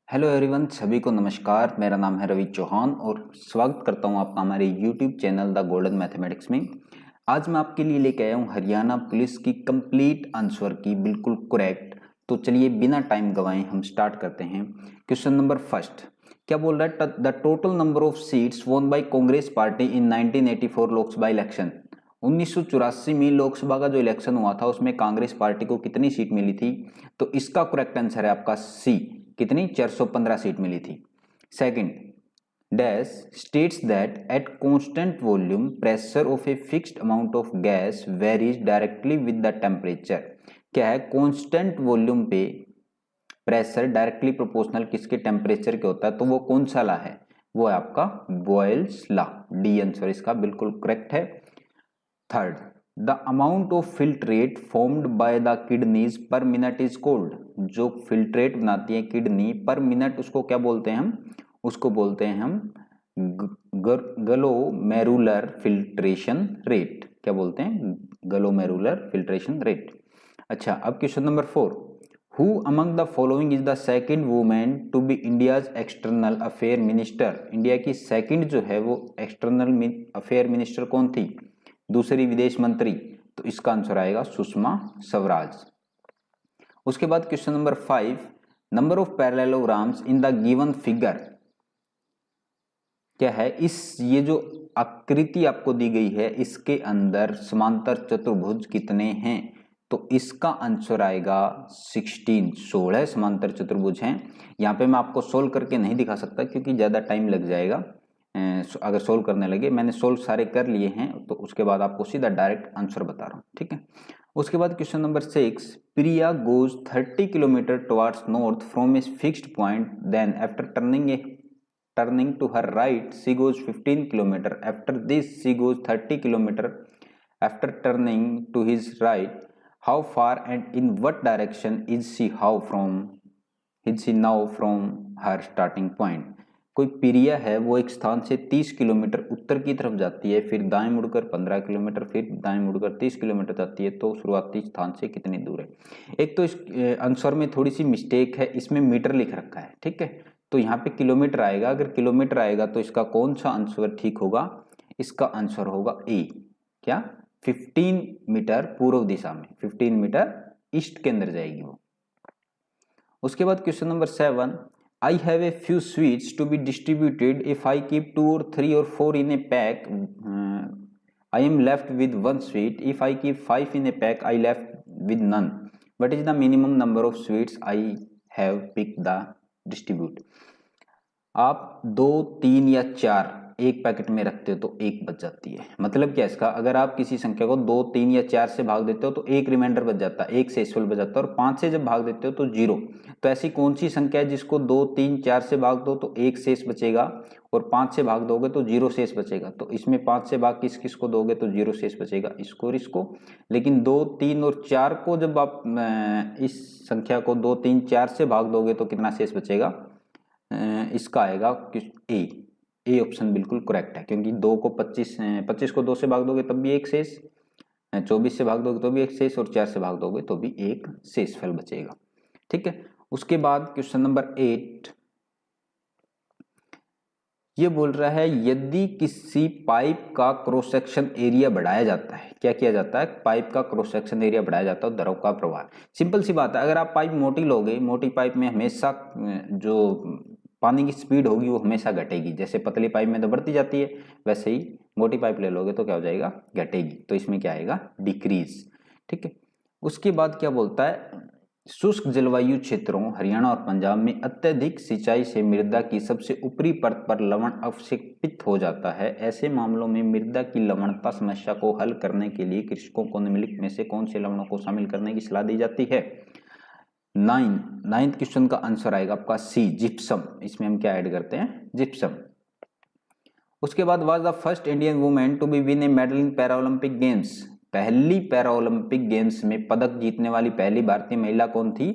Hello everyone, सभी को नमस्कार। मेरा नाम है रवि चौहान और स्वागत करता हूं आपका हमारे YouTube channel the golden mathematics में। आज मैं आपके लिए लेके आया हूं हरियाणा पुलिस की कंप्लीट आंसर की, बिल्कुल करेक्ट। तो चलिए बिना टाइम गवाए हम स्टार्ट करते हैं। क्वेश्चन नंबर फर्स्ट क्या बोल रहा है? The total number of seats won by Congress party in 1984 Lok Sabha election. 1984 में लोकसभा का जो इलेक्शन हुआ था उसमें कांग्रेस पार्टी को कितनी सीट मिली थी? तो इसका करेक्ट आंसर है आपका सी। कितनी? 415 सीट मिली थी। Second, dash states that at constant volume pressure of a fixed amount of gas varies directly with the temperature. क्या है? कांस्टेंट वॉल्यूम पे प्रेशर डायरेक्टली प्रोपोर्शनल किसके? टेम्परेचर के होता है। तो वो कौन सा लॉ है? वो है आपका बॉयल्स लॉ। डी आंसर इसका बिल्कुल करेक्ट है। Third, the amount of filtrate formed by the kidneys पर मिनट इज कॉल्ड। जो फिल्ट्रेट बनाती है किडनी पर मिनट, उसको क्या बोलते हैं हम? उसको बोलते हैं हम ग्लोमेरुलर फिल्ट्रेशन रेट। क्या बोलते हैं? Glomerular filtration rate. अच्छा, अब question number 4, who among the following is the second women to be India's external affair minister. India की सेकंड जो है वो एक्सटर्नल अफेयर मिनिस्टर कौन थी? दूसरी विदेश मंत्री। तो इसका आंसर आएगा सुषमा स्वराज। उसके बाद question number 5, number of parallelograms in the given figure. क्या है? ये जो आकृति आपको दी गई है इसके अंदर समांतर चतुर्भुज कितने हैं? तो इसका आंसर आएगा 16। 16 समांतर चतुर्भुज हैं। यहाँ पे मैं आपको सोल्व करके नहीं दिखा सकता क्योंकि ज़्यादा टाइम लग जाएगा। अगर सोल्व करने लगे, मैंने सोल्व सारे कर लिए हैं तो उसके बाद आपको सीधा डायरेक्ट आंसर बता रहा हूँ, ठीक है। उसके बाद question number 6, Priya goes 30 kilometre towards north from a fixed point, then after turning to her right she goes 15 kilometer. After this she goes 30 kilometer. After turning to his right, how far and in what direction is she now from her starting point? कोई प्रिया है, वो एक स्थान से 30 kilometre उत्तर की तरफ जाती है, फिर दाएं मुड़कर 15 किलोमीटर, फिर दाएं मुड़कर 30 किलोमीटर जाती है। तो शुरुआती स्थान से कितनी दूर है? एक तो इस आंसर में थोड़ी सी मिस्टेक है, इसमें मीटर लिख रखा है, ठीक है। तो यहाँ पे किलोमीटर आएगा। अगर किलोमीटर आएगा तो इसका कौन सा आंसर ठीक होगा? इसका आंसर होगा ए। क्या? 15 मीटर पूर्व दिशा में, 15 मीटर ईस्ट के अंदर जाएगी वो। उसके बाद question number 7, I have a few sweets to be distributed if I keep 2 or 3 or 4 in a pack, I am left with 1 sweet. If I keep 5 in a pack I left with none. What is the minimum number of sweets I have pick the distribute. आप 2, 3 या 4 एक packet में रखते हो तो एक बच जाती है। मतलब क्या इसका? अगर आप किसी संख्या को 2, 3 या 4 से भाग देते हो तो एक रिमाइंडर बच जाता है, एक शेषफल बच जाता है। और 5 से जब भाग देते हो तो 0। तो ऐसी कौन सी संख्या है जिसको 2, 3, 4 से भाग दो तो एक शेष बचेगा, और 5 से भाग दोगे तो 0 शेष बचेगा? तो इसमें 5 से भाग किस किस को दोगे तो 0 शेष बचेगा, इसको और इसको। लेकिन 2, 3 और 4 को जब आप इस संख्या को 2, 3, 4 से भाग दोगे तो कितना शेष बचेगा? इसका आएगा ए ऑप्शन बिल्कुल करेक्ट है, क्योंकि 2 को 25 को 2 से भाग दोगे तब भी एक शेष, 24 से भाग दोगे तो भी एक शेष, और 4 से भाग दोगे तो भी एक शेष फल बचेगा, ठीक है। उसके बाद क्वेश्चन नंबर 8 ये बोल रहा है, यदि किसी पाइप का क्रॉस सेक्शन एरिया बढ़ाया जाता है। क्या किया जाता है? पाइप का क्रॉस सेक्शन एरिया बढ़ाया जाता है, द्रव का प्रवाह। सिंपल सी बात है, अगर आप पाइप मोटी लोगे, मोटी पाइप में हमेशा जो पानी की स्पीड होगी वो हमेशा घटेगी। जैसे पतली पाइप में तो बढ़ती जाती है, वैसे ही मोटी पाइप ले लोगे तो क्या हो जाएगा? घटेगी। तो इसमें क्या आएगा? डिक्रीज, ठीक है। उसके बाद क्या बोलता है, शुष्क जलवायु क्षेत्रों हरियाणा और पंजाब में अत्यधिक सिंचाई से मृदा की सबसे ऊपरी परत पर लवण अवक्षेपित हो जाता है। ऐसे मामलों में मृदा की लवणता समस्या को हल करने के लिए कृषकों को निम्नलिखित में से कौन से लवणों को शामिल करने की सलाह दी जाती है? 9th क्वेश्चन का आंसर आएगा आपका सी, जिप्सम। इसमें हम क्या ऐड करते हैं? जिप्सम। उसके बाद was the first Indian women to be win a medal in para Olympic games. पहली पैरा ओलंपिक गेम्स में पदक जीतने वाली पहली भारतीय महिला कौन थी?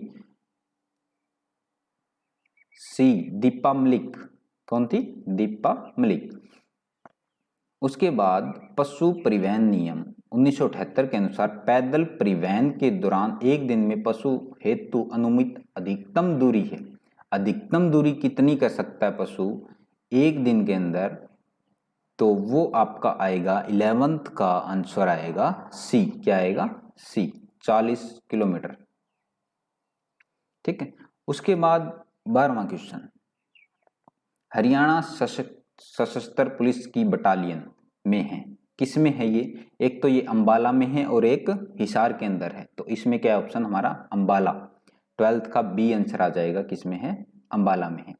सी, दीपा मलिक। कौन थी? दीपा मलिक। उसके बाद पशु परिवहन नियम 1978 के अनुसार पैदल परिवहन के दौरान एक दिन में पशु हेतु अनुमित अधिकतम दूरी है। अधिकतम दूरी कितनी कर सकता है पशु एक दिन के अंदर, तो वो आपका आएगा 11th का आंसर आएगा सी। क्या आएगा? सी, 40 किलोमीटर। ठीक है। उसके बाद 12वां क्वेश्चन, हरियाणा सशस्त्र पुलिस की बटालियन में है, किसमें है ये? एक तो ये अंबाला में है और एक हिसार के अंदर है, तो इसमें क्या ऑप्शन हमारा? अंबाला। 12th का बी आंसर आ जाएगा, किसमें है? अंबाला में है।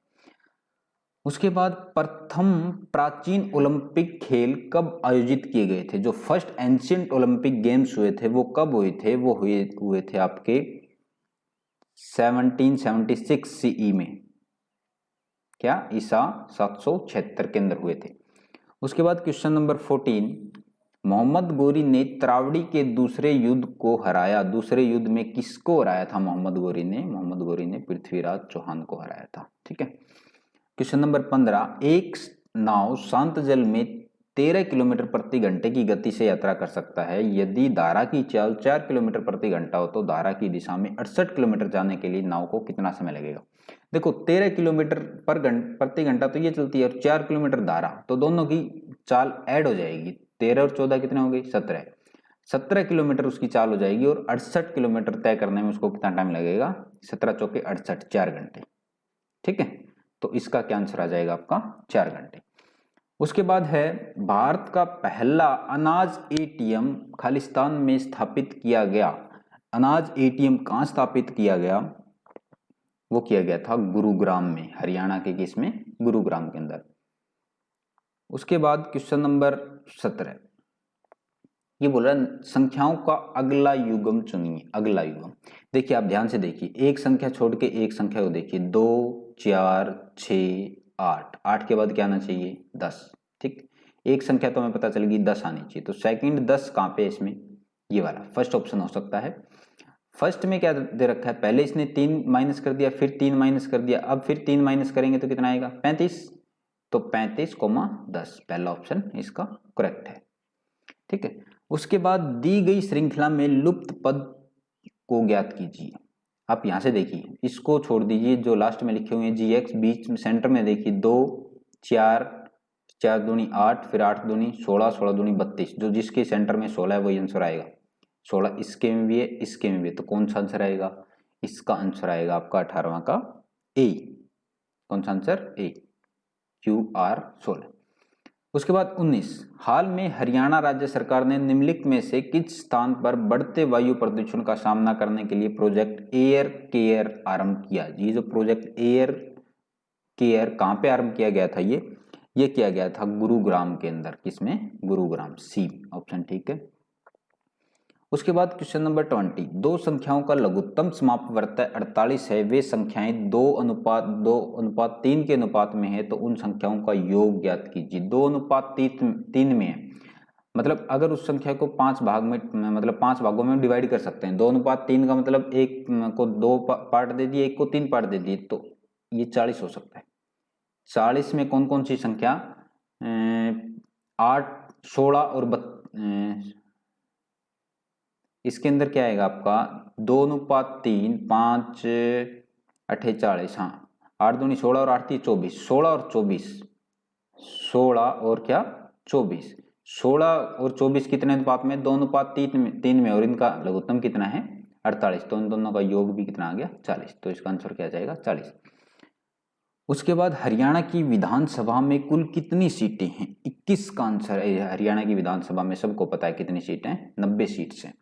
उसके बाद प्रथम प्राचीन ओलंपिक खेल कब आयोजित किए गए थे? जो फर्स्ट एंशिएंट ओलंपिक गेम्स हुए थे वो कब हुए थे? वो हुए थे आपके 1776 सीई में। क्या? ईसा 776 के अंदर हुए थे। उसके बाद क्वेश्चन नंबर 14, मोहम्मद गोरी ने त्रावड़ी के दूसरे युद्ध को हराया। दूसरे युद्ध में किसको हराया था मोहम्मद गोरी ने? मोहम्मद गोरी ने पृथ्वीराज चौहान को हराया था। ठीक है। क्वेश्चन नंबर 15, एक नाव शांत जल में 13 किलोमीटर प्रति घंटे की गति से यात्रा कर सकता है। यदि धारा की चाल 4 किलोमीटर प्रति घंटा हो तो धारा की दिशा में 68 किलोमीटर जाने के लिए नाव को कितना समय लगेगा? देखो 13 किलोमीटर प्रति घंटा तो ये चलती है और 4 किलोमीटर धारा, तो दोनों की चाल ऐड हो जाएगी। 13 और 14 कितने हो गई? 17। 17 किलोमीटर उसकी चाल हो जाएगी और 68 किलोमीटर तय करने में उसको कितना टाइम लगेगा? 17 चौके 68, 4 घंटे। ठीक है। तो इसका क्या आंसर आ जाएगा आपका? 4 घंटे। उसके बाद है भारत का पहला अनाज एटीएम खालिस्तान में स्थापित किया गया। अनाज एटीएम कहां स्थापित किया गया? वो किया गया था गुरुग्राम में, हरियाणा के किस में? गुरुग्राम के अंदर। उसके बाद क्वेश्चन नंबर 17, ये बोल रहा है संख्याओं का अगला युग्म चुनिए। अगला युग्म देखिए, आप ध्यान से देखिए, एक संख्या छोड़ के एक संख्या को देखिए, 2 4 6 8, 8 के बाद क्या आना चाहिए? 10। ठीक, एक संख्या तो हमें पता चल गई 10 आनी चाहिए, तो सेकंड 10 कहाँ पे? इसमें ये वाला फर्स्ट ऑप्शन हो सकता है। फर्स्ट में क्या दे रखा है? पहले इसने 3 माइनस कर दिया, फिर 3 माइनस कर दिया, अब फिर 3 माइनस करेंगे तो कितना आएगा? 35। तो 35,10 पहला ऑप्शन इसका करेक्ट है। ठीक है। उसके बाद दी गई श्रृंखला में लुप्त पद को ज्ञात कीजिए। आप यहां से देखिए, इसको छोड़ दीजिए, जो लास्ट में लिखे हुए हैं GX, बीच में सेंटर में देखिए 2 4, 4 दूनी 8, फिर 8 दूनी 16, 16 दूनी 32, जो जिसके सेंटर में 16 है वही आंसर आएगा। 16 इसके में भी है, इसके में भी है, तो कौन सा आंसर आएगा? इसका आंसर आएगा आपका 18वां का ए। कौन सा आंसर? ए, QR 16। उसके बाद 19, हाल में हरियाणा राज्य सरकार ने निम्नलिखित में से किस स्थान पर बढ़ते वायु प्रदूषण का सामना करने के लिए प्रोजेक्ट एयर केयर आरंभ किया? ये जो प्रोजेक्ट एयर केयर कहां पे आरंभ किया गया था? ये किया गया था गुरुग्राम के अंदर। किसमें? गुरुग्राम, सी ऑप्शन ठीक है। उसके बाद क्वेश्चन नंबर 20, दो संख्याओं का लघुत्तम समापवर्त 48 है, वे संख्याएं 2:3 के अनुपात में है, तो उन संख्याओं का योग ज्ञात कीजिए। 2:3 में है, मतलब अगर उस संख्या को 5 भाग में, मतलब 5 भागों में डिवाइड कर सकते हैं। 2:3 का मतलब एक को 2 पार्ट दे दिए, एक को 3 पार्ट दे दिए, तो ये 40 हो सकता है। 40 में कौन कौन सी संख्या? 8, 16 और इसके अंदर क्या आएगा आपका? 2:3, 5 8 40, हाँ 8 दूनी 16 और 8 24, 16 और 24, 16 और क्या 24, 16 और 24 कितने अनुपात में? 2:3 में, और इनका लघुत्तम कितना है? 48, तो इन दोनों का योग भी कितना आ गया? 40, तो इसका आंसर क्या जाएगा? 40। उसके बाद हरियाणा की विधानसभा में कुल कितनी सीटें हैं? 21 का आंसर है। हरियाणा की विधानसभा में सबको पता है कितनी सीटें हैं? 90 सीट्स हैं।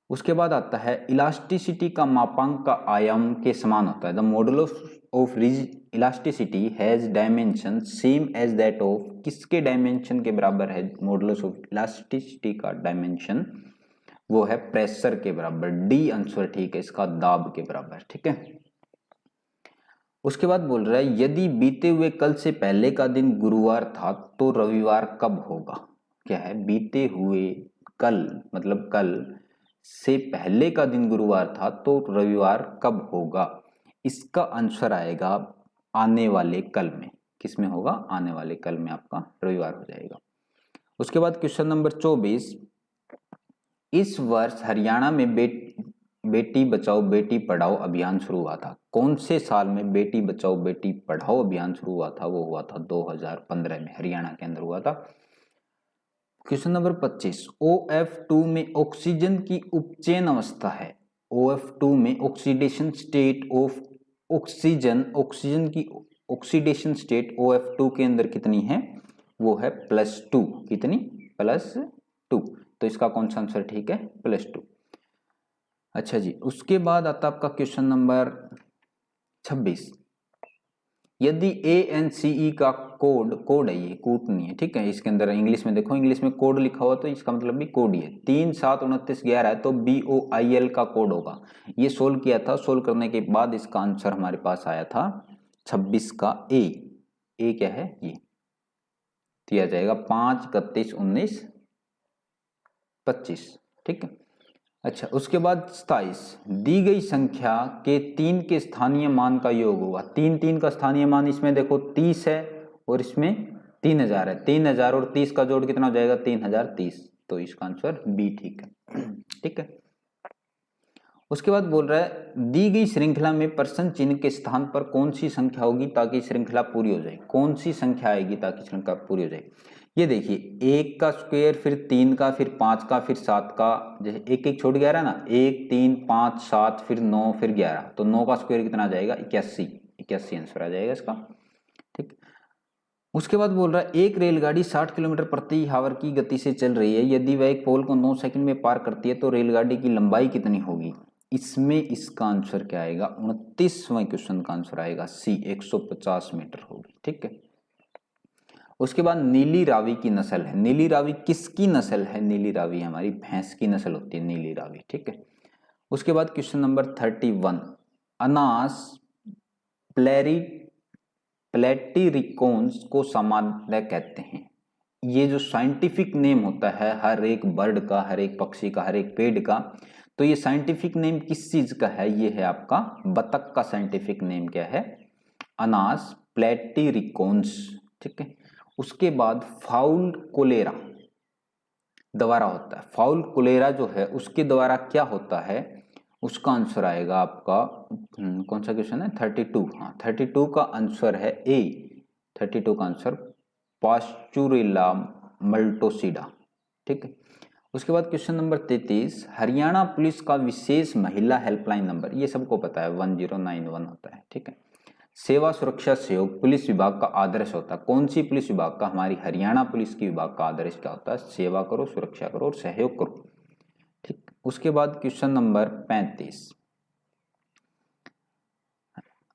उसके बाद आता है इलास्टिसिटी का मापांक का आयाम के समान होता है। The modulus of elasticity has dimension same as that of, किसके डायमेंशन के बराबर है मॉडुलस ऑफ इलास्टिसिटी का डायमेंशन? वो है प्रेशर के बराबर। डी आंसर ठीक है इसका, दाब के बराबर। ठीक है। उसके बाद बोल रहा है यदि बीते हुए कल से पहले का दिन गुरुवार था तो रविवार कब होगा? क्या है? बीते हुए कल, मतलब कल से पहले का दिन गुरुवार था तो रविवार कब होगा? इसका आंसर आएगा आने वाले कल में। किस में होगा? आने वाले कल में आपका रविवार हो जाएगा। उसके बाद क्वेश्चन नंबर 24, इस वर्ष हरियाणा में बेटी बचाओ बेटी पढ़ाओ अभियान शुरू हुआ था? कौन से साल में बेटी बचाओ बेटी पढ़ाओ अभियान शुरू हुआ था? वो हुआ था 2015 में, हरियाणा के अंदर हुआ था। क्वेश्चन नंबर 25, OF2 में ऑक्सीजन की उपचयन अवस्था है। OF2 में ऑक्सीडेशन स्टेट ऑफ ऑक्सीजन की ऑक्सीडेशन स्टेट OF2 के अंदर कितनी है? वो है +2। कितनी? +2। तो इसका कौन सा आंसर ठीक है? +2। अच्छा जी, उसके बाद आता आपका क्वेश्चन नंबर 26। यदि ANCE का कोड है, ये कूट नहीं है, ठीक है, इसके अंदर इंग्लिश में देखो, इंग्लिश में कोड लिखा हुआ तो इसका मतलब भी कोड ही है। 3 7 29 11 है तो BOIL का कोड होगा। ये सोल्व किया था, सोल्व करने के बाद इसका आंसर हमारे पास आया था 26 का ए क्या है? ये दिया जाएगा 5 31 19 25, ठीक है। अच्छा, उसके बाद 27, दी गई संख्या के 3 के स्थानीय मान का योग होगा। 3 का स्थानीय मान इसमें देखो 30 है और इसमें 3000 है। 3000 और 30 का जोड़ कितना हो जाएगा? 3030। तो इसका आंसर बी ठीक है। ठीक है। उसके बाद बोल रहा है दी गई श्रृंखला में प्रश्न चिन्ह के स्थान पर कौन सी संख्या होगी ताकि श्रृंखला पूरी हो जाए? कौन सी संख्या आएगी ताकि श्रृंखला पूरी हो जाए? ये देखिए, 1 का स्क्वायर, फिर 3 का, फिर 5 का, फिर 7 का, जैसे एक एक छोड़ गया ना, 1 3 5 7 फिर 9 फिर 11, तो 9 का स्क्वायर कितना आ जाएगा? 81 आंसर आ जाएगा इसका। ठीक। उसके बाद बोल रहा है एक रेलगाड़ी 60 किलोमीटर प्रति आवर की गति से चल रही है। यदि वह एक पोल को 9 सेकंड में पार करती है तो रेलगाड़ी की लंबाई कितनी होगी? इसमें इसका आंसर क्या आएगा? 29वें क्वेश्चन का आंसर आएगा सी, 150 मीटर होगी। ठीक है। उसके बाद नीली रावी की नस्ल है। नीली रावी किसकी नस्ल है? नीली रावी हमारी भैंस की नस्ल होती है नीली रावी। ठीक है। उसके बाद क्वेश्चन नंबर 31, अनास प्लेटिरिकोन्स को सामान्य कहते हैं। ये जो साइंटिफिक नेम होता है हर एक बर्ड का, हर एक पक्षी का, हर एक पेड़ का, तो ये साइंटिफिक नेम किस चीज का है? ये है आपका बतख का साइंटिफिक नेम क्या है? अनास प्लेटिरिकोन्स। ठीक है। उसके बाद फाउल कोलेरा द्वारा होता है। फाउल कोलेरा जो है उसके द्वारा क्या होता है? उसका आंसर आएगा आपका कौन सा क्वेश्चन है? 32। हाँ, 32 का आंसर है ए। 32 का आंसर पास्चुरेला मल्टोसिडा। ठीक है। उसके बाद क्वेश्चन नंबर 33, हरियाणा पुलिस का विशेष महिला हेल्पलाइन नंबर, ये सबको पता है 1091 होता है। ठीक है। सेवा सुरक्षा सहयोग पुलिस विभाग का आदर्श होता है। कौन सी पुलिस विभाग का? हमारी हरियाणा पुलिस की विभाग का आदर्श क्या होता है? सेवा करो, सुरक्षा करो और सहयोग करो। ठीक। उसके बाद क्वेश्चन नंबर 35,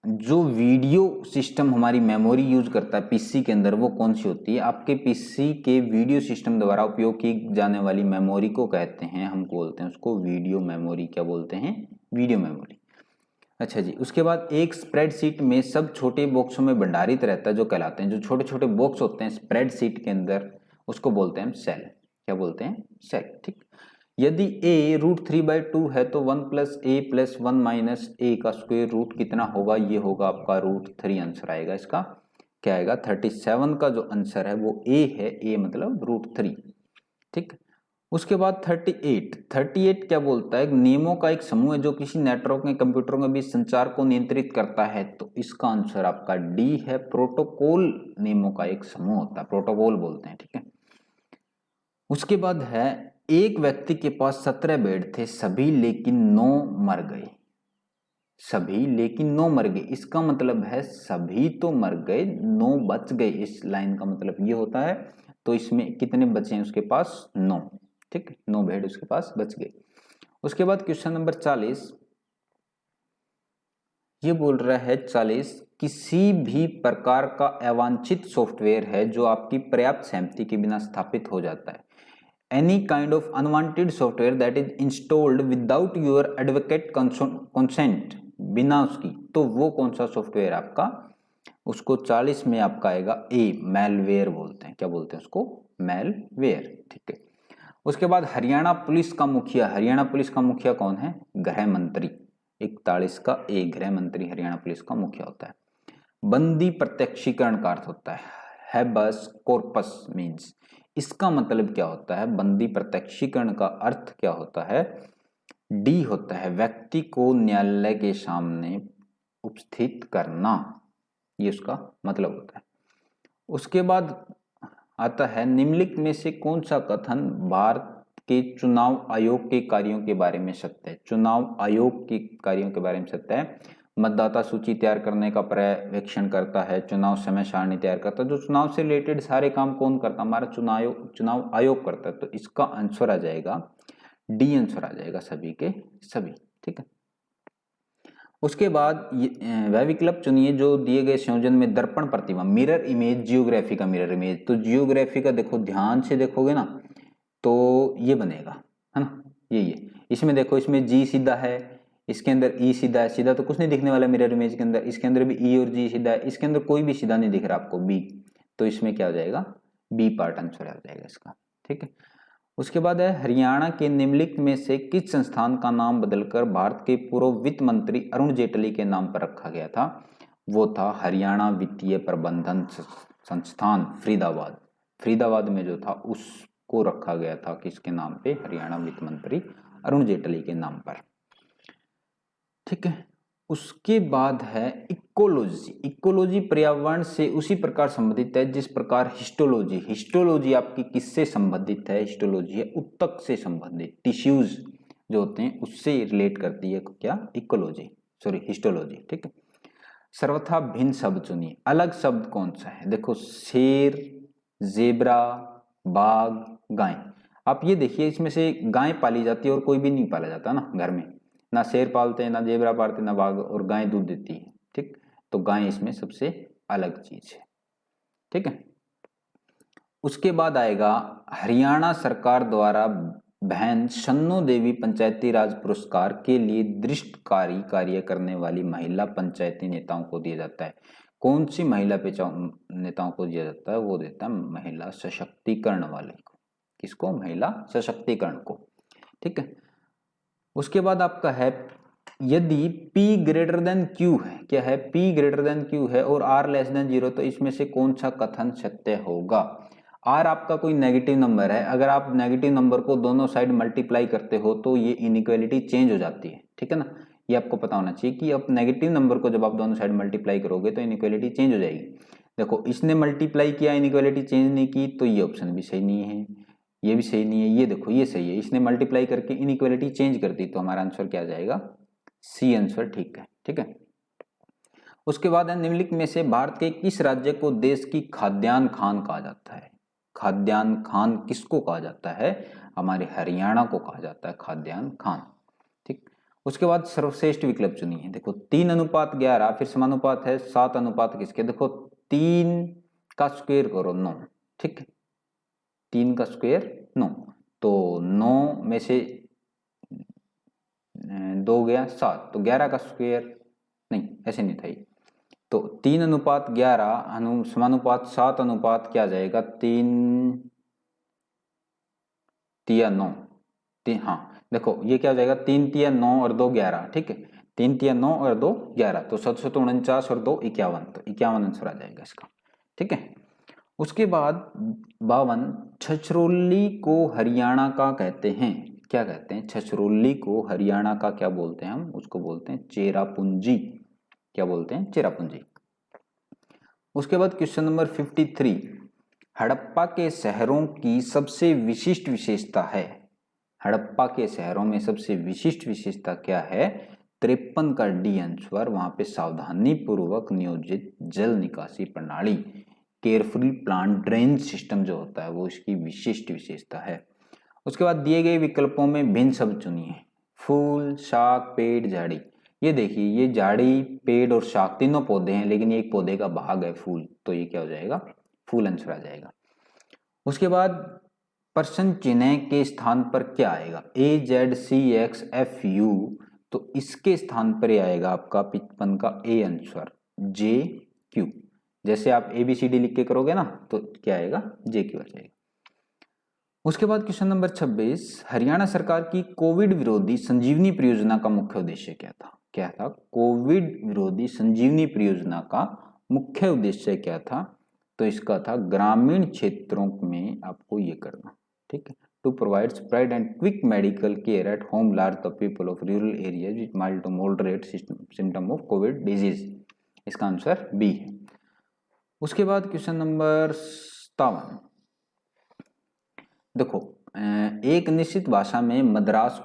जो वीडियो सिस्टम हमारी मेमोरी यूज करता है पीसी के अंदर, वो कौन सी होती है? आपके पीसी के वीडियो सिस्टम द्वारा उपयोग की जाने वाली मेमोरी को कहते हैं, हम बोलते हैं उसको वीडियो मेमोरी। क्या बोलते हैं? Video memory. अच्छा जी, उसके बाद एक स्प्रेडशीट में सब छोटे बॉक्सों में भंडारित रहता है जो कहलाते हैं, जो छोटे छोटे बॉक्स होते हैं स्प्रेडशीट के अंदर, उसको बोलते हैं हम सेल। क्या बोलते हैं? सेल। ठीक। यदि a √3/2 है तो 1 + a + 1 - a का स्क्वायर रूट कितना होगा? ये होगा आपका √3। आंसर आएगा इसका क्या आएगा? 37 का जो आंसर है वो a है। a मतलब √3। ठीक। उसके बाद 38 क्या बोलता है? नियमों का एक समूह है जो किसी नेटवर्क में कंप्यूटरों के बीच संचार को नियंत्रित करता है। तो इसका आंसर आपका डी है, प्रोटोकॉल नियमों का एक समूह होता है, प्रोटोकॉल बोलते हैं। ठीक है। उसके बाद है एक व्यक्ति के पास 17 बेड थे, सभी लेकिन 9 मर गए। सभी लेकिन 9 मर गए, इसका मतलब है सभी तो मर गए, 9 बच गए। इस लाइन का मतलब ये होता है। तो इसमें कितने बचे हैं उसके पास? 9। ठीक, 9 बेड उसके पास बच गए। उसके बाद क्वेश्चन नंबर 40, ये बोल रहा है 40, किसी भी प्रकार का अवांछित सॉफ्टवेयर है जो आपकी पर्याप्त सहमति के बिना स्थापित हो जाता है। Any kind of unwanted software that is installed without your advocate consent, बिना उसकी, तो वो कौन सा सॉफ्टवेयर आपका? उसको 40 में आपका आएगा ए, मैलवेयर बोलते हैं। क्या बोलते हैं उसको? मैलवेयर। ठीक है। उसके बाद हरियाणा पुलिस का मुखिया, हरियाणा पुलिस का मुखिया कौन है? गृह मंत्री। 41 का ए, गृह मंत्री हरियाणा पुलिस का मुखिया होता है। बंदी प्रत्यक्षीकरण का अर्थ होता है हैबस कॉर्पस मीन्स, इसका मतलब क्या होता है? बंदी प्रत्यक्षीकरण का अर्थ क्या होता है? डी होता है व्यक्ति को न्यायालय के सामने उपस्थित करना, ये उसका मतलब होता है। उसके बाद आता है निम्नलिखित में से कौन सा कथन भारत के चुनाव आयोग के कार्यों के बारे में सत्य है। चुनाव आयोग के कार्यों के बारे में सत्य है। मतदाता सूची तैयार करने का पर्यवेक्षण करता है, चुनाव समय सारणी तैयार करता है। जो चुनाव से रिलेटेड सारे काम कौन करता है, हमारा चुनाव आयोग करता है। तो इसका आंसर आ जाएगा डी, आंसर आ जाएगा सभी के सभी। ठीक है, उसके बाद वह विकल्प चुनिए जो दिए गए संयोजन में दर्पण प्रतिमा, मिरर इमेज, जियोग्राफी का मिरर इमेज। तो जियोग्राफी का देखो, ध्यान से देखोगे ना तो ये बनेगा, है ना, ये इसमें देखो, इसमें जी सीधा है, इसके अंदर ई सीधा है। सीधा तो कुछ नहीं दिखने वाला मिरर इमेज के अंदर, इसके अंदर भी ई और जी सीधा है, इसके अंदर कोई भी सीधा नहीं दिख रहा आपको, बी। तो इसमें क्या हो जाएगा, बी पार्ट आंसर आ जाएगा इसका। ठीक है, उसके बाद है हरियाणा के निम्नलिखित में से किस संस्थान का नाम बदलकर भारत के पूर्व वित्त मंत्री अरुण जेटली के नाम पर रखा गया था। वो था हरियाणा वित्तीय प्रबंधन संस्थान फरीदाबाद। फरीदाबाद में जो था उसको रखा गया था किसके नाम पे, हरियाणा वित्त मंत्री अरुण जेटली के नाम पर। ठीक है, उसके बाद है इकोलॉजी। इकोलॉजी पर्यावरण से उसी प्रकार संबंधित है जिस प्रकार हिस्टोलॉजी, हिस्टोलॉजी आपकी किससे संबंधित है, हिस्टोलॉजी है ऊतक से संबंधित, टिश्यूज जो होते हैं उससे रिलेट करती है क्या, इकोलॉजी, सॉरी हिस्टोलॉजी। ठीक है, सर्वथा भिन्न शब्द चुनिए। अलग शब्द कौन सा है, देखो शेर, जेब्रा, बाघ, गाय। आप ये देखिए, इसमें से गाय पाली जाती है और कोई भी नहीं पाला जाता ना घर में, ना शेर पालते हैं, ना जेबरा पालते हैं, ना बाघ, और गाय दूध देती है। ठीक, तो गाय इसमें सबसे अलग चीज है। ठीक है, उसके बाद आएगा हरियाणा सरकार द्वारा बहन शन्नो देवी पंचायती राज पुरस्कार के लिए दृष्टकारी कार्य करने वाली महिला पंचायती नेताओं को दिया जाता है। कौन सी महिला नेताओं को दिया जाता है, वो देता है महिला सशक्तिकरण वाले को। किसको, महिला सशक्तिकरण को। ठीक है, उसके बाद आपका है यदि P ग्रेटर देन Q है, क्या है, P ग्रेटर देन Q है और R लेस देन 0, तो इसमें से कौन सा कथन सत्य होगा। R आपका कोई नेगेटिव नंबर है, अगर आप नेगेटिव नंबर को दोनों साइड मल्टीप्लाई करते हो तो ये इनइक्वालिटी चेंज हो जाती है। ठीक है ना, ये आपको पता होना चाहिए कि अब नेगेटिव नंबर को जब आप दोनों साइड मल्टीप्लाई करोगे तो इनइक्वालिटी चेंज हो जाएगी। देखो, इसने मल्टीप्लाई किया, इनइक्वालिटी चेंज नहीं की, तो ये ऑप्शन भी सही नहीं है, ये भी सही नहीं है। ये देखो, ये सही है, इसने मल्टीप्लाई करके इनइक्वालिटी चेंज कर दी, तो हमारा आंसर क्या आ जाएगा, सी आंसर ठीक है। ठीक है, उसके बाद है निम्नलिखित में से भारत के किस राज्य को देश की खाद्यान्न खान कहा जाता है। खाद्यान्न खान किसको कहा जाता है, हमारे हरियाणा को कहा जाता है खाद्यान्न खान। ठीक, उसके बाद सर्वश्रेष्ठ विकल्प चुनिए। देखो 3:11, फिर समानुपात है 7 किसके, देखो 3 का स्क्वायर करो 9। ठीक है, 3 का स्क्वायर 9, तो 9 में से 2 गया 7, तो 11 का स्क्वायर, नहीं ऐसे नहीं था ये, तो 3:11 समानुपात 7 क्या जाएगा, 3 तिया 9, हाँ देखो ये क्या हो जाएगा, 3 तिया 9 और 2 11। ठीक है, 3 तिया 9 और 2 11, तो 749 और 2 51, तो 51 आंसर आ जाएगा इसका। ठीक है, उसके बाद 52, छछरौली को हरियाणा का कहते हैं, क्या कहते हैं, छछरौली को हरियाणा का क्या बोलते हैं हम, उसको बोलते हैं चेरापूंजी। क्या बोलते हैं, चेरापूंजी। उसके बाद क्वेश्चन नंबर 53, हड़प्पा के शहरों की सबसे विशिष्ट विशेषता है। हड़प्पा के शहरों में सबसे विशिष्ट विशेषता क्या है, 53 का डी आंसर, वहां पे सावधानी पूर्वक नियोजित जल निकासी प्रणाली, केयरफुली प्लान ड्रेन सिस्टम जो होता है वो इसकी विशिष्ट विशेषता है। उसके बाद दिए गए विकल्पों में भिन्न शब्द चुनिए। फूल, शाक, पेड़, झाड़ी। ये देखिए, ये झाड़ी, पेड़ और शाक तीनों पौधे हैं, लेकिन ये एक पौधे का भाग है फूल, तो ये क्या हो जाएगा, फूल आंसर आ जाएगा। उसके बाद प्रश्न चिन्ह के स्थान पर क्या आएगा, AZCXFU, तो इसके स्थान पर आएगा आपका 55 का ए आंसर, JQ। जैसे आप ABCD लिख के करोगे ना, तो क्या आएगा, JQ आ जाएगा। उसके बाद क्वेश्चन नंबर 26, हरियाणा सरकार की कोविड विरोधी संजीवनी परियोजना का मुख्य उद्देश्य क्या था। क्या था, कोविड विरोधी संजीवनी परियोजना का मुख्य उद्देश्य क्या था, तो इसका था ग्रामीण क्षेत्रों में आपको ये करना। ठीक है, to provide spread and quick medical care at home large the people of rural areas with mild to moderate symptom of COVID disease। इसका आंसर बी है। उसके बाद क्वेश्चन नंबर 57, देखो एक निश्चित भाषा में मद्रास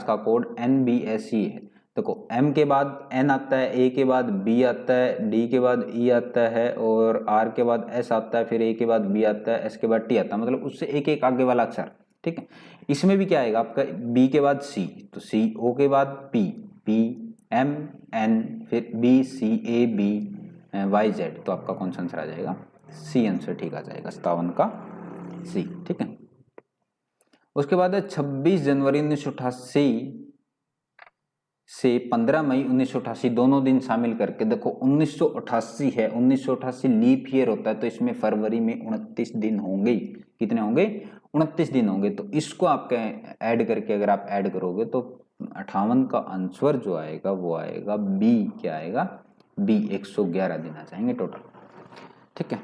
का कोड NBSE है। देखो M के बाद N आता है, A के बाद B आता है, D के बाद E आता है और R के बाद S आता है, फिर A के बाद B आता है, S के बाद T आता है, मतलब उससे एक एक आगे वाला अक्षर। ठीक है, इसमें भी क्या आएगा आपका B के बाद C, तो C, O के बाद P, P M N, फिर B C A B Y Z, तो आपका कौन सा आंसर आ जाएगा? C आंसर ठीक आ जाएगा 57 का C। ठीक है, उसके बाद है 26 जनवरी 1988 से 15 मई 1988 दोनों दिन शामिल करके। देखो 1988 है, 1988 लीप ईयर होता है, तो इसमें फरवरी में 29 दिन होंगे। कितने होंगे? 29 दिन होंगे। तो इसको आपके ऐड करके अगर आप ऐड करोगे तो 58 का आंसर जो आएगा वो आएगा बी। क्या आएगा? बी, 111 दिन आ जाएंगे टोटल। ठीक है,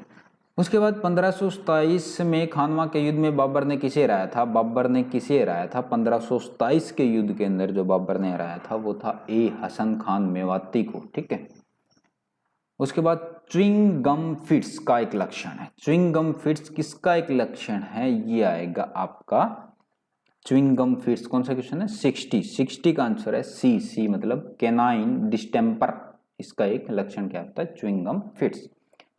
उसके बाद 1527 में खानवा के युद्ध में बाबर ने किसे हराया था? बाबर ने किसे हराया था? 1527 के युद्ध के अंदर जो बाबर ने हराया था वो था ए हसन खान मेवाती को। ठीक है, उसके बाद च्युइंग गम फिट्स का एक लक्षण है। च्युइंग गम फिट्स किसका एक लक्षण है? ये आएगा आपका च्युइंग गम फिट्स। कौन सा क्वेश्चन है? 60 का आंसर है सी। सी मतलब कैनाइन डिस्टेम्पर, इसका एक लक्षण क्या होता है? Chewing gum fits.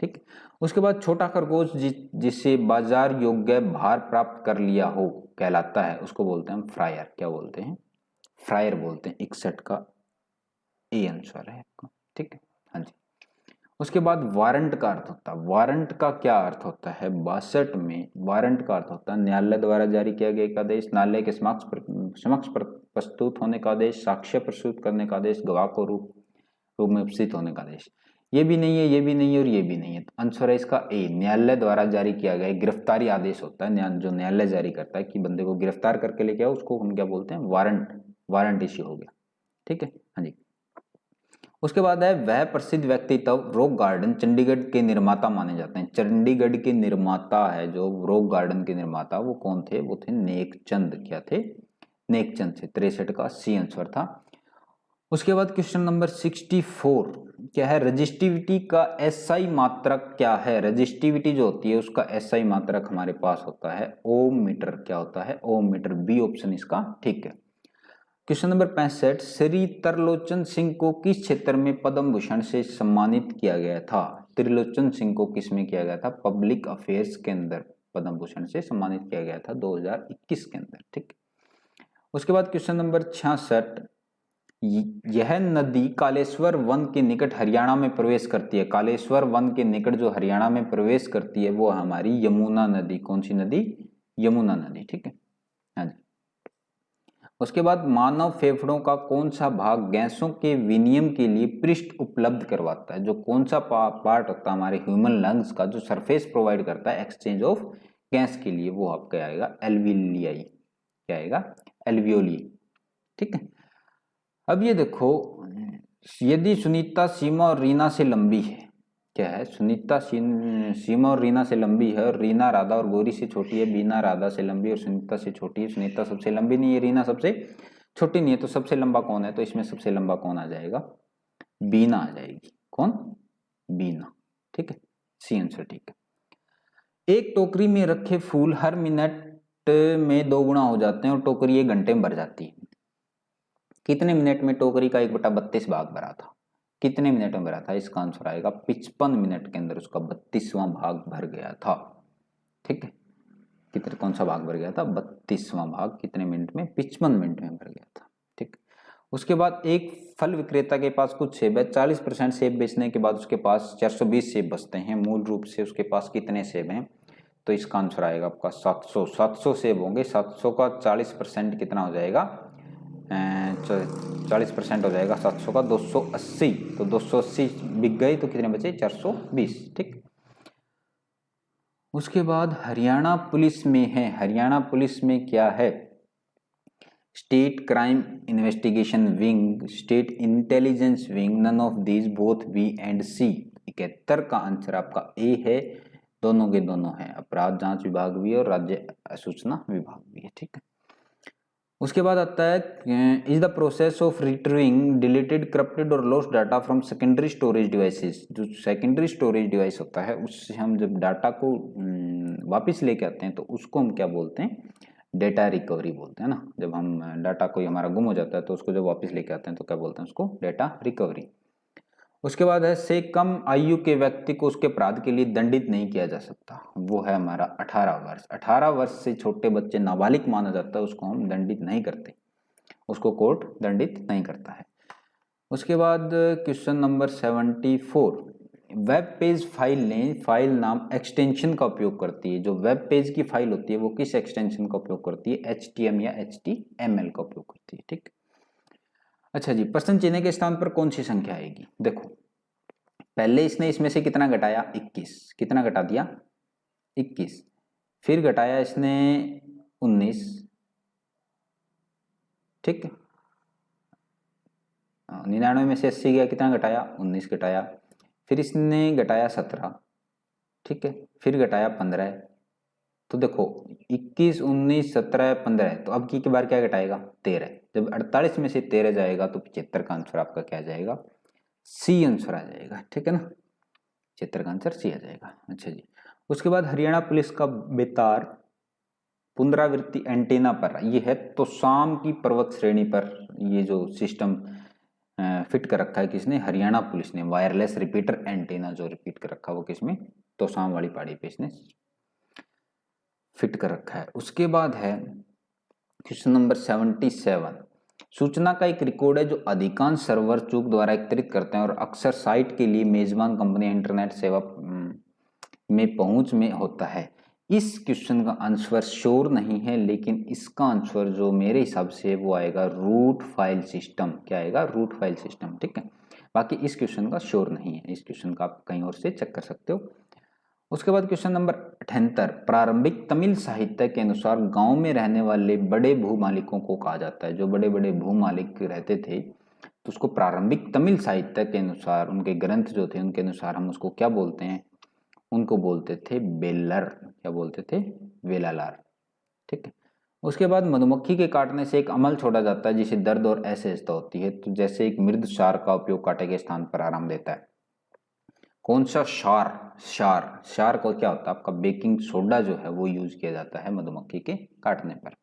ठीक, उसके बाद छोटा खरगोश जिसे बाजार योग्य भार प्राप्त कर लिया हो कहलाता है, उसको बोलते हैं फ्रायर। क्या बोलते हैं? फ्रायर बोलते हैं। 61 का ए आंसर है आपका। ठीक है, हाँ जी। उसके बाद वारंट का अर्थ होता है, वारंट का क्या अर्थ होता है? 62 में वारंट का अर्थ होता है न्यायालय द्वारा जारी किया गया एक आदेश, न्यायालय के समक्ष प्रस्तुत होने का आदेश, साक्ष्य प्रस्तुत करने का आदेश, गवाह को रूप में उपस्थित होने का आदेश। ये भी नहीं है, ये भी नहीं है और ये भी नहीं है, तो आंसर है इसका ए, न्यायालय द्वारा जारी किया गया गिरफ्तारी आदेश होता है। जो न्यायालय जारी करता है कि बंदे को गिरफ्तार करके लेके आओ, उसको हम क्या बोलते हैं? वारंट। वारंट इश्यू हो गया। ठीक है, हाँ जी। उसके बाद है वह प्रसिद्ध व्यक्तित्व रॉक गार्डन चंडीगढ़ के निर्माता माने जाते हैं। चंडीगढ़ के निर्माता है जो रॉक गार्डन के निर्माता, वो कौन थे? वो थे नेकचंद। क्या थे? नेकचंद थे। 63 का सी आंसर था। उसके बाद क्वेश्चन नंबर 64 क्या है? रजिस्टिविटी का एसआई मात्रक क्या है? रजिस्टिविटी जो होती है उसका एसआई मात्रक हमारे पास होता है ओम मीटर। क्या होता है? ओम मीटर। बी ऑप्शन इसका ठीक है। क्वेश्चन नंबर 65 श्री त्रिलोचन सिंह को किस क्षेत्र में पद्म भूषण से सम्मानित किया गया था? त्रिलोचन सिंह को किस में किया गया था? पब्लिक अफेयर्स के अंदर पद्म भूषण से सम्मानित किया गया था 2021 के अंदर। ठीक, उसके बाद क्वेश्चन नंबर 66 यह नदी कालेश्वर वन के निकट हरियाणा में प्रवेश करती है। कालेश्वर वन के निकट जो हरियाणा में प्रवेश करती है वो हमारी यमुना नदी। कौन सी नदी? यमुना नदी। ठीक है, हाँ जी। उसके बाद मानव फेफड़ों का कौन सा भाग गैसों के विनिमय के लिए पृष्ठ उपलब्ध करवाता है? जो कौन सा पार्ट होता है हमारे ह्यूमन लंग्स का जो सरफेस प्रोवाइड करता है एक्सचेंज ऑफ गैस के लिए, वो आपका आएगा एल्वियोली। क्या आएगा? एल्वियोली। ठीक है, अब ये देखो यदि सुनीता सीमा और रीना से लंबी है, क्या है? सुनीता सीमा और रीना से लंबी है और रीना राधा और गौरी से छोटी है, बीना राधा से लंबी और सुनीता से छोटी है, सुनीता सबसे लंबी नहीं है, रीना सबसे छोटी नहीं है, तो सबसे लंबा कौन है? तो इसमें सबसे लंबा कौन आ जाएगा? बीना आ जाएगी। कौन? बीना। ठीक है, सी आंसर ठीक है। एक टोकरी में रखे फूल हर मिनट में 2 गुना हो जाते हैं और टोकरी 1 घंटे में भर जाती है। कितने मिनट में टोकरी का 1/32 भाग भरा था? कितने मिनट में भरा था? इसका आंसर आएगा 55 मिनट के अंदर उसका 32वां भाग भर गया था। ठीक है, कितने कौन सा भाग भर गया था? 32वां भाग कितने मिनट में? 55 मिनट में भर गया था। ठीक, उसके बाद एक फल विक्रेता के पास कुछ सेब है, 40% सेब बेचने के बाद उसके पास 420 सेब बचते हैं। मूल रूप से उसके पास कितने सेब हैं? तो इसका आंसर आएगा आपका 700 सेब होंगे। 700 का 40% कितना हो जाएगा? 40% हो जाएगा 700 का 280। तो 280 बिक गए तो कितने बचे? 420। ठीक, उसके बाद हरियाणा पुलिस में है। हरियाणा पुलिस में क्या है? State crime investigation wing, state intelligence wing, none of these, both B and C. 71 का आंसर आपका ए है। दोनों के दोनों है, अपराध जांच विभाग भी है और राज्य सूचना विभाग भी है। ठीक है, उसके बाद आता है is the process of retrieving deleted, corrupted और lost data from secondary storage devices. जो सेकेंडरी स्टोरेज डिवाइस होता है उससे हम जब डाटा को वापस लेके आते हैं तो उसको हम क्या बोलते हैं, डेटा रिकवरी बोलते हैं ना। जब हम डाटा कोई हमारा गुम हो जाता है तो उसको जब वापस लेके आते हैं तो क्या बोलते हैं उसको, डेटा रिकवरी। उसके बाद है से कम आयु के व्यक्ति को उसके अपराध के लिए दंडित नहीं किया जा सकता, वो है हमारा 18 वर्ष। 18 वर्ष से छोटे बच्चे नाबालिग माना जाता है, उसको हम दंडित नहीं करते, उसको कोर्ट दंडित नहीं करता है। उसके बाद question number 74, web page file ने फाइल नाम एक्सटेंशन का उपयोग करती है। जो वेब पेज की फाइल होती है वो किस एक्सटेंशन का उपयोग करती है, HTML या HTML का उपयोग करती है। ठीक, अच्छा जी, प्रश्न चिन्ह के स्थान पर कौन सी संख्या आएगी। देखो पहले इसने इसमें से कितना घटाया, 21, कितना घटा दिया 21, फिर घटाया इसने 19, ठीक, 99 में से 80 गया, कितना घटाया 19 घटाया, फिर इसने घटाया 17, ठीक है, फिर घटाया 15। तो देखो 21, 19, 17, 15, तो अब की बार क्या घटाएगा 13। जब 48 में से 13 जाएगा तो 75 का आंसर आपका क्या जाएगा, सी आंसर आ जाएगा। ठीक है ना, 75 का आंसर सी आ जाएगा। अच्छा जी, उसके बाद हरियाणा पुलिस का बेतार पुनरावृत्ति एंटीना पर, ये है तो शाम की पर्वत श्रेणी पर ये जो सिस्टम फिट कर रखा है किसने, हरियाणा पुलिस ने। वायरलेस रिपीटर एंटीना जो रिपीट कर रखा है वो किसमें, तो शाम वाली पहाड़ी पे इसने फिट कर रखा है। उसके बाद है क्वेश्चन नंबर 77, सूचना का एक रिकॉर्ड है जो अधिकांश सर्वर चूक द्वारा एकत्रित करते हैं और अक्सर साइट के लिए मेजबान कंपनी इंटरनेट सेवा में पहुंच में होता है। इस क्वेश्चन का आंसर श्योर नहीं है, लेकिन इसका आंसर जो मेरे हिसाब से वो आएगा रूट फाइल सिस्टम। क्या आएगा, रूट फाइल सिस्टम। ठीक है, बाकी इस क्वेश्चन का श्योर नहीं है, इस क्वेश्चन का आप कहीं और से चेक कर सकते हो। उसके बाद क्वेश्चन नंबर 78, प्रारंभिक तमिल साहित्य के अनुसार गांव में रहने वाले बड़े भू मालिकों को कहा जाता है। जो बड़े बड़े भू मालिक रहते थे तो उसको प्रारंभिक तमिल साहित्य के अनुसार, उनके ग्रंथ जो थे उनके अनुसार हम उसको क्या बोलते हैं, उनको बोलते थे बेलर। क्या बोलते थे, वेलालार। ठीक है, उसके बाद मधुमक्खी के काटने से एक अमल छोड़ा जाता है जिसे दर्द और असहजता होती है। तो जैसे एक मृद क्षार का उपयोग कांटे के स्थान पर आराम देता है, कौन सा क्षार, क्षार को क्या होता है आपका, बेकिंग सोडा जो है वो यूज किया जाता है मधुमक्खी के काटने पर।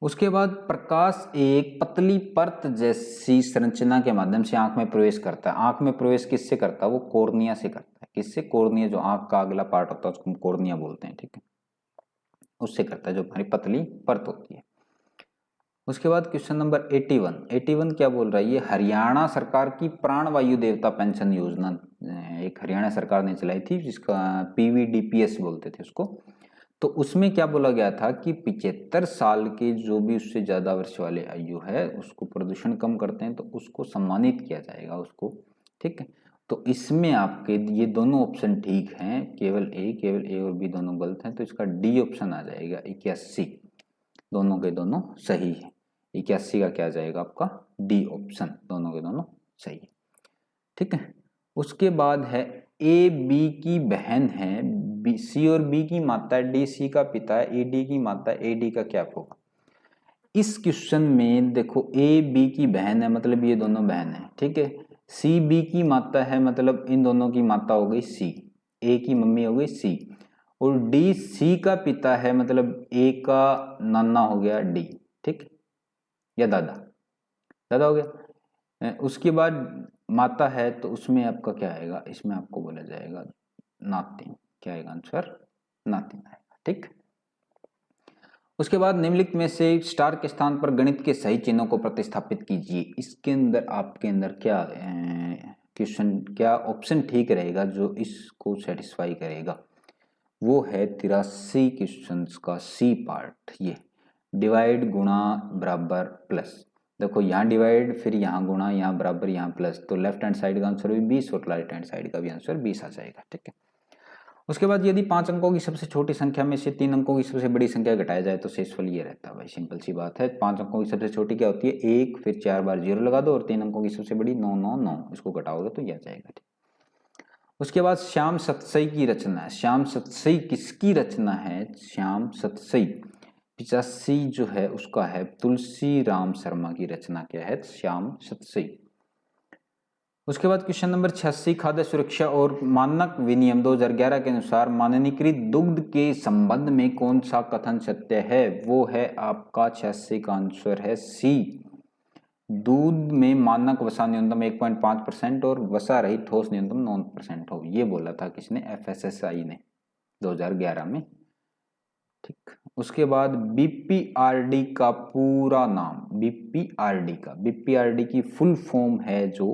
उसके बाद प्रकाश एक पतली परत जैसी संरचना के माध्यम से आंख में प्रवेश करता है। आंख में प्रवेश किससे करता है, वो कॉर्निया से करता है। किससे, कॉर्निया, जो आंख का अगला पार्ट होता है उसको हम कॉर्निया बोलते हैं। ठीक है, उससे करता है, जो हमारी पतली परत होती है। उसके बाद क्वेश्चन नंबर 81 क्या बोल रहा है, ये हरियाणा सरकार की प्राण वायु देवता पेंशन योजना एक हरियाणा सरकार ने चलाई थी, जिसका PVDPS बोलते थे उसको। तो उसमें क्या बोला गया था कि 75 साल के जो भी उससे ज्यादा वर्ष वाले आयु है उसको प्रदूषण कम करते हैं तो उसको सम्मानित किया जाएगा उसको। ठीक है, तो इसमें आपके ये दोनों ऑप्शन ठीक हैं, केवल ए और बी दोनों गलत हैं, तो इसका डी ऑप्शन आ जाएगा 81। दोनों के दोनों सही है, 81 का क्या आ जाएगा आपका, डी ऑप्शन, दोनों के दोनों सही है। ठीक है, उसके बाद है ए बी की बहन है, बी सी और बी की माता है, डी सी का पिता है, ए डी की माता है, ए डी का क्या होगा। इस क्वेश्चन में देखो ए बी की बहन है मतलब ये दोनों बहन है। ठीक है, सी बी की माता है मतलब इन दोनों की माता हो गई सी, ए की मम्मी हो गई सी, और डी सी का पिता है मतलब ए का नाना हो गया डी। ठीक, या दादा, दादा हो गया। उसके बाद माता है तो उसमें आपका क्या आएगा, इसमें आपको बोला जाएगा नातिन। क्या आएगा आंसर, नातिन आएगा। ठीक, उसके बाद निम्नलिखित में से स्टार के स्थान पर गणित के सही चिन्हों को प्रतिस्थापित कीजिए। इसके अंदर आपके अंदर क्या क्वेश्चन, क्या ऑप्शन ठीक रहेगा जो इसको सेटिस्फाई करेगा, वो है 83 क्वेश्चन का सी पार्ट। ये डिवाइड, गुणा, बराबर, प्लस। देखो यहाँ डिवाइड, फिर यहाँ गुणा, यहाँ बराबर, यहाँ प्लस, तो लेफ्ट हैंड साइड का आंसर भी 20 और राइट हैंड साइड का भी आंसर 20 आ जाएगा। ठीक है, उसके बाद यदि 5 अंकों की सबसे छोटी संख्या में से 3 अंकों की सबसे बड़ी संख्या घटाया जाए तो शेषफल ये रहता है। भाई सिंपल सी बात है, 5 अंकों की सबसे छोटी क्या होती है 1, फिर 4 बार 0 लगा दो, और 3 अंकों की सबसे बड़ी 9 9 9, इसको घटाओगे तो ये आ जाएगा। ठीक, उसके बाद श्याम सतसई की रचना है। श्याम सतसई किसकी रचना है? श्याम सतसई 85 जो है उसका है तुलसी राम शर्मा की रचना क्या है? श्याम सतसई। उसके बाद क्वेश्चन नंबर 86, खाद्य सुरक्षा और मानक विनियम 2011 के अनुसार मानकीकृत दुग्ध के संबंध में कौन सा कथन सत्य है? वो है आपका 86 का आंसर है सी। दूध में मानक वसा न्यूनतम 1.5% और वसा रहित ठोस न्यूनतम 9% हो, ये बोला था किसने? FSSAI ने 2011 में। ठीक, उसके बाद बीपीआरडी का पूरा नाम, बीपीआरडी की फुल फॉर्म है जो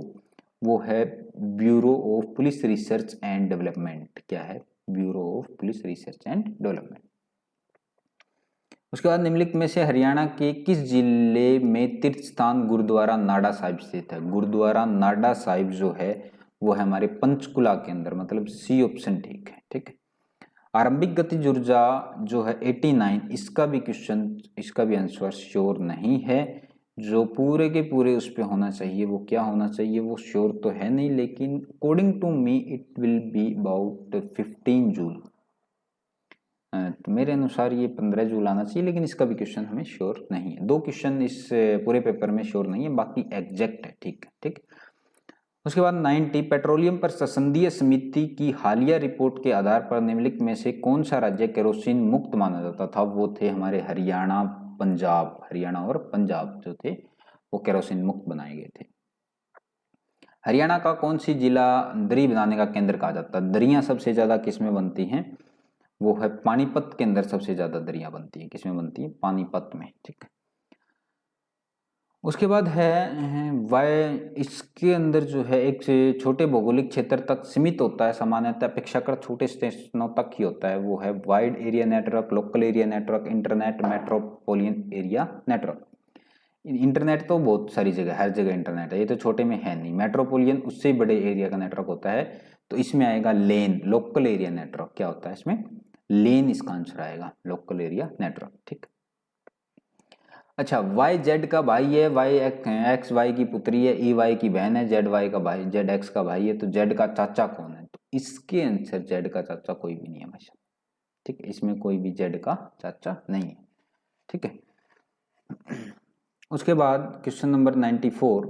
वो है bureau of police research and development. क्या है? Bureau of police research and development. उसके बाद निम्नलिखित में से हरियाणा के किस जिले में तीर्थ स्थान गुरुद्वारा नाडा साहिब स्थित है? गुरुद्वारा नाडा साहिब जो है वो है हमारे पंचकुला के अंदर, मतलब सी ऑप्शन ठीक है। ठीक है, आरंभिक गतिज ऊर्जा जो है 89, इसका भी क्वेश्चन, इसका भी आंसर श्योर नहीं है। जो पूरे के पूरे उस पे होना चाहिए वो क्या होना चाहिए? वो श्योर तो है नहीं, लेकिन according to me it will be about 15 joule. तो मेरे अनुसार ये 15 जूल आना चाहिए, लेकिन इसका भी क्वेश्चन हमें श्योर नहीं है। 2 क्वेश्चन इस पूरे पेपर में श्योर नहीं है, बाकी एग्जैक्ट है। ठीक है, ठीक। उसके बाद 90, पेट्रोलियम पर संसदीय समिति की हालिया रिपोर्ट के आधार पर निम्नलिखित में से कौन सा राज्य केरोसिन मुक्त माना जाता था? वो थे हमारे हरियाणा, पंजाब। हरियाणा और पंजाब जो थे वो केरोसिन मुक्त बनाए गए थे। हरियाणा का कौन सी जिला दरी बनाने का केंद्र कहा जाता है? दरियां सबसे ज्यादा किसमें बनती हैं? वो है पानीपत के अंदर सबसे ज्यादा दरियां बनती है। किसमें बनती है? पानीपत में। ठीक है, उसके बाद है वाय, इसके अंदर जो है एक छोटे भौगोलिक क्षेत्र तक सीमित होता है, सामान्यतः अपेक्षाकृत छोटे स्टेशनों तक ही होता है। वो है wide area network, local area network, internet, metropolitan area network. Internet तो बहुत सारी जगह, हर जगह इंटरनेट है, ये तो छोटे में है नहीं। मेट्रोपोलियन उससे बड़े एरिया का नेटवर्क होता है, तो इसमें आएगा लेन, लोकल एरिया नेटवर्क। क्या होता है इसमें? लेन इसका आंसर आएगा, लोकल एरिया नेटवर्क। ठीक, अच्छा, वाई जेड का भाई है, वाई एक्स वाई की पुत्री है, ई वाई की बहन है, जेड वाई का भाई, जेड एक्स का भाई है, तो जेड का चाचा कौन है? तो इसके आंसर जेड का चाचा कोई भी नहीं है भाई। ठीक है, इसमें कोई भी जेड का चाचा नहीं है। ठीक है, उसके बाद क्वेश्चन नंबर 94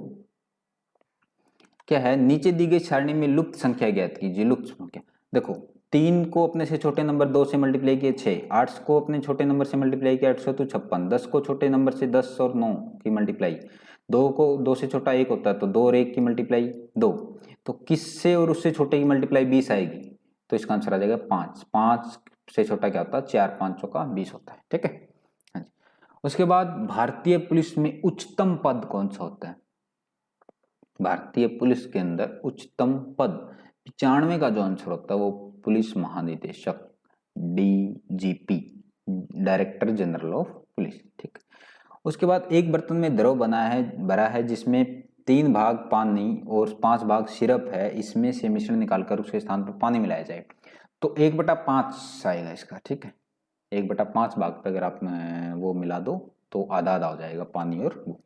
क्या है? नीचे दी गई सारणी में लुप्त संख्या ज्ञात कीजिए। लुप्त संख्या देखो, 3 को अपने से छोटे नंबर 2 से मल्टीप्लाई किए 6, 8 को अपने छोटे नंबर से मल्टीप्लाई किया 800 तो 56, 10 को छोटे नंबर से 10 और 9 की मल्टीप्लाई, 2 को 2 से छोटा 1 होता है तो 2 और 1 की मल्टीप्लाई 2, तो किससे और उससे छोटे की मल्टीप्लाई 20 आएगी, तो इसका आंसर आ जाएगा 5। 5 से छोटा क्या होता है? 4 5 का 20 होता है। ठीक है, हाँ जी। उसके बाद भारतीय पुलिस में उच्चतम पद कौन सा होता है? भारतीय पुलिस के अंदर उच्चतम पद 95 का जो आंसर होता है वो पुलिस महानिदेशक, DGP, director general of police. ठीक, उसके बाद एक बर्तन में द्रव भरा है जिसमें 3 भाग पानी और 5 भाग सिरप है, इसमें से मिश्रण निकालकर उसके स्थान पर पानी मिलाया जाए, तो 1/5 आएगा इसका। ठीक है, 1/5 भाग पे अगर आप वो मिला दो तो आधा आधा हो जाएगा, पानी और वो।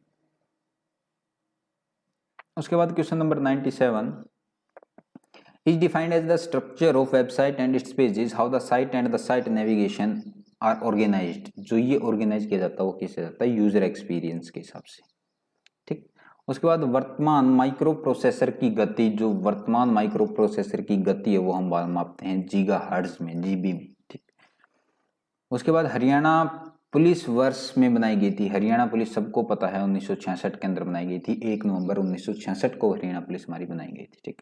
उसके बाद question number 97 is defined as the structure of website and its pages, how the site and the site navigation are organised. जो ये ऑर्गेनाइज किया जाता है वो कैसे जाता है? यूजर एक्सपीरियंस के हिसाब से। ठीक, उसके बाद वर्तमान माइक्रो प्रोसेसर की गति, जो वर्तमान माइक्रो प्रोसेसर की गति है वो हम मापते हैं गीगाहर्ट्ज में, GB में। ठीक, उसके बाद हरियाणा पुलिस वर्ष में बनाई गई थी। हरियाणा पुलिस सबको पता है 1966 के अंदर बनाई गई थी, 1 नवंबर 1966 को हरियाणा पुलिस हमारी बनाई गई थी। ठीक,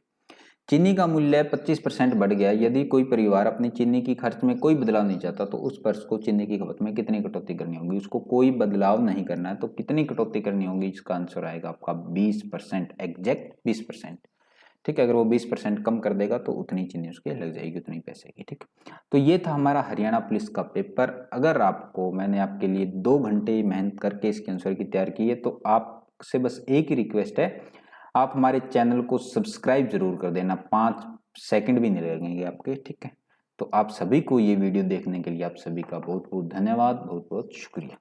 चीनी का मूल्य 25% बढ़ गया, यदि कोई परिवार अपनी चीनी की खर्च में कोई बदलाव नहीं चाहता तो उस वर्ष को चीनी की खपत में कितनी कटौती करनी होगी? उसको कोई बदलाव नहीं करना है तो कितनी कटौती करनी होगी? इसका आंसर आएगा आपका 20%, एग्जैक्ट 20%। ठीक है, अगर वो 20% कम कर देगा तो उतनी चीनी उसके लग जाएगी, उतनी पैसे की। ठीक, तो ये था हमारा हरियाणा पुलिस का पेपर। अगर आपको, मैंने आपके लिए 2 घंटे मेहनत करके इसके आंसर की तैयार की है, तो आपसे बस एक ही रिक्वेस्ट है, आप हमारे चैनल को सब्सक्राइब जरूर कर देना, 5 सेकंड भी नहीं लगेंगे आपके। ठीक है, तो आप सभी को ये वीडियो देखने के लिए आप सभी का बहुत बहुत धन्यवाद, बहुत बहुत शुक्रिया।